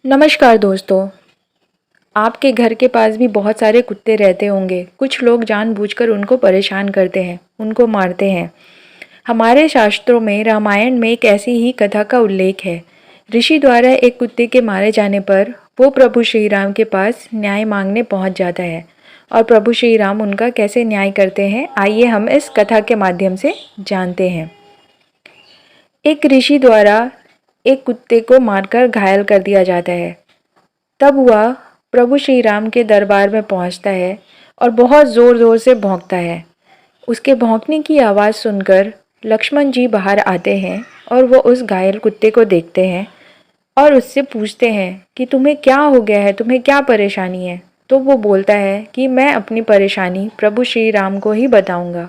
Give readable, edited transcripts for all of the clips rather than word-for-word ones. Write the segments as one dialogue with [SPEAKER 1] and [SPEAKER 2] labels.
[SPEAKER 1] नमस्कार दोस्तों। आपके घर के पास भी बहुत सारे कुत्ते रहते होंगे। कुछ लोग जानबूझकर उनको परेशान करते हैं, उनको मारते हैं। हमारे शास्त्रों में, रामायण में एक ऐसी ही कथा का उल्लेख है। ऋषि द्वारा एक कुत्ते के मारे जाने पर वो प्रभु श्री राम के पास न्याय मांगने पहुंच जाता है और प्रभु श्री राम उनका कैसे न्याय करते हैं, आइए हम इस कथा के माध्यम से जानते हैं। एक ऋषि द्वारा एक कुत्ते को मारकर घायल कर दिया जाता है। तब वह प्रभु श्री राम के दरबार में पहुंचता है और बहुत ज़ोर ज़ोर से भौंकता है। उसके भौंकने की आवाज़ सुनकर लक्ष्मण जी बाहर आते हैं और वो उस घायल कुत्ते को देखते हैं और उससे पूछते हैं कि तुम्हें क्या हो गया है, तुम्हें क्या परेशानी है। तो वो बोलता है कि मैं अपनी परेशानी प्रभु श्री राम को ही बताऊंगा।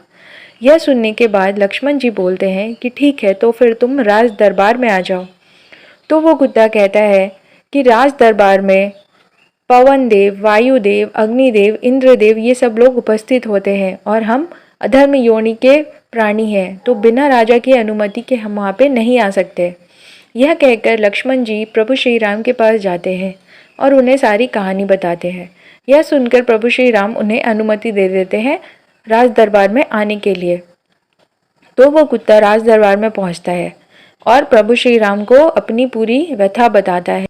[SPEAKER 1] यह सुनने के बाद लक्ष्मण जी बोलते हैं कि ठीक है, तो फिर तुम राज दरबार में आ जाओ। तो वो कुत्ता कहता है कि राज दरबार में पवन देव, वायुदेव, अग्निदेव, इंद्रदेव ये सब लोग उपस्थित होते हैं और हम अधर्म योनि के प्राणी हैं, तो बिना राजा की अनुमति के हम वहाँ पे नहीं आ सकते। यह कहकर लक्ष्मण जी प्रभु श्री राम के पास जाते हैं और उन्हें सारी कहानी बताते हैं। यह सुनकर प्रभु श्री राम उन्हें अनुमति दे देते हैं राज दरबार में आने के लिए। तो वो कुत्ता राज दरबार में पहुंचता है और प्रभु श्री राम को अपनी पूरी व्यथा बताता है।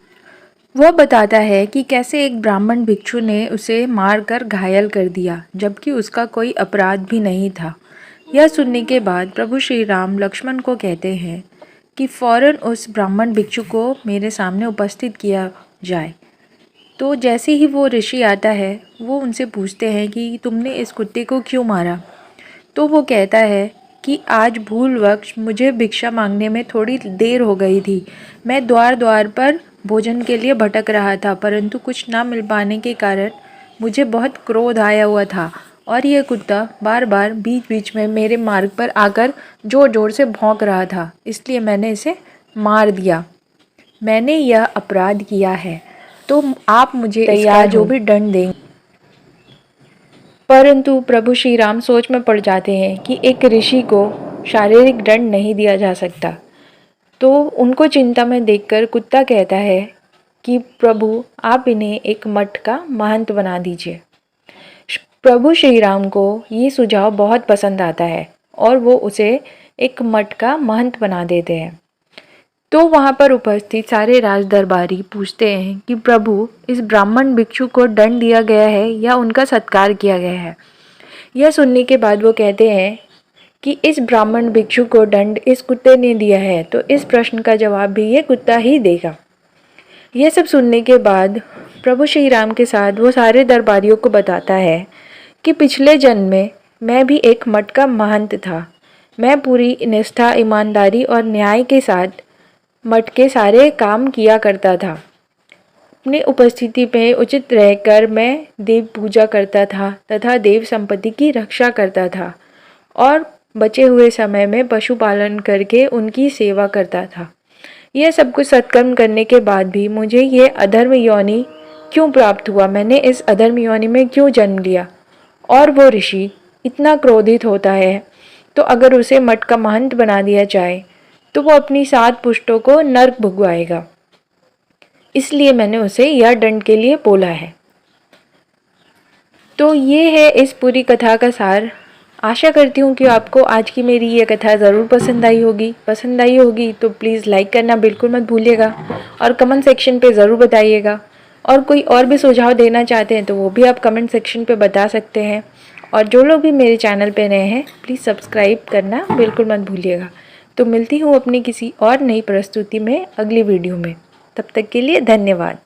[SPEAKER 1] वह बताता है कि कैसे एक ब्राह्मण भिक्षु ने उसे मारकर घायल कर दिया, जबकि उसका कोई अपराध भी नहीं था। यह सुनने के बाद प्रभु श्री राम लक्ष्मण को कहते हैं कि फौरन उस ब्राह्मण भिक्षु को मेरे सामने उपस्थित किया जाए। तो जैसे ही वो ऋषि आता है, वो उनसे पूछते हैं कि तुमने इस कुत्ते को क्यों मारा। तो वो कहता है कि आज भूलवश मुझे भिक्षा मांगने में थोड़ी देर हो गई थी। मैं द्वार द्वार पर भोजन के लिए भटक रहा था, परंतु कुछ ना मिल पाने के कारण मुझे बहुत क्रोध आया हुआ था और यह कुत्ता बार बार बीच बीच में मेरे मार्ग पर आकर जोर जोर से भौंक रहा था, इसलिए मैंने इसे मार दिया। मैंने यह अपराध किया है, तो आप मुझे इसका जो भी दंड दें। परंतु प्रभु श्री राम सोच में पड़ जाते हैं कि एक ऋषि को शारीरिक दंड नहीं दिया जा सकता। तो उनको चिंता में देखकर कुत्ता कहता है कि प्रभु आप इन्हें एक मठ का महंत बना दीजिए। प्रभु श्री राम को ये सुझाव बहुत पसंद आता है और वो उसे एक मठ का महंत बना देते हैं। तो वहाँ पर उपस्थित सारे राज दरबारी पूछते हैं कि प्रभु इस ब्राह्मण भिक्षु को दंड दिया गया है या उनका सत्कार किया गया है। यह सुनने के बाद वो कहते हैं कि इस ब्राह्मण भिक्षु को दंड इस कुत्ते ने दिया है, तो इस प्रश्न का जवाब भी ये कुत्ता ही देगा। यह सब सुनने के बाद प्रभु श्री राम के साथ वो सारे दरबारियों को बताता है कि पिछले जन्म में मैं भी एक मठ का महंत था। मैं पूरी निष्ठा, ईमानदारी और न्याय के साथ मठ के सारे काम किया करता था। अपनी उपस्थिति में उचित रहकर मैं देव पूजा करता था तथा देव संपत्ति की रक्षा करता था और बचे हुए समय में पशुपालन करके उनकी सेवा करता था। यह सब कुछ सत्कर्म करने के बाद भी मुझे ये अधर्म योनि क्यों प्राप्त हुआ, मैंने इस अधर्म योनि में क्यों जन्म लिया। और वो ऋषि इतना क्रोधित होता है, तो अगर उसे मठ का महंत बना दिया जाए तो वो अपनी 7 पुष्टों को नर्क भुगवाएगा। इसलिए मैंने उसे यह दंड के लिए बोला है। तो ये है इस पूरी कथा का सार। आशा करती हूँ कि आपको आज की मेरी ये कथा ज़रूर पसंद आई होगी। पसंद आई होगी तो प्लीज़ लाइक करना बिल्कुल मत भूलिएगा और कमेंट सेक्शन पे ज़रूर बताइएगा। और कोई और भी सुझाव देना चाहते हैं तो वो भी आप कमेंट सेक्शन पे बता सकते हैं। और जो लोग भी मेरे चैनल पे नए हैं, प्लीज़ सब्सक्राइब करना बिल्कुल मत भूलिएगा। तो मिलती हूँ अपनी किसी और नई प्रस्तुति में अगली वीडियो में। तब तक के लिए धन्यवाद।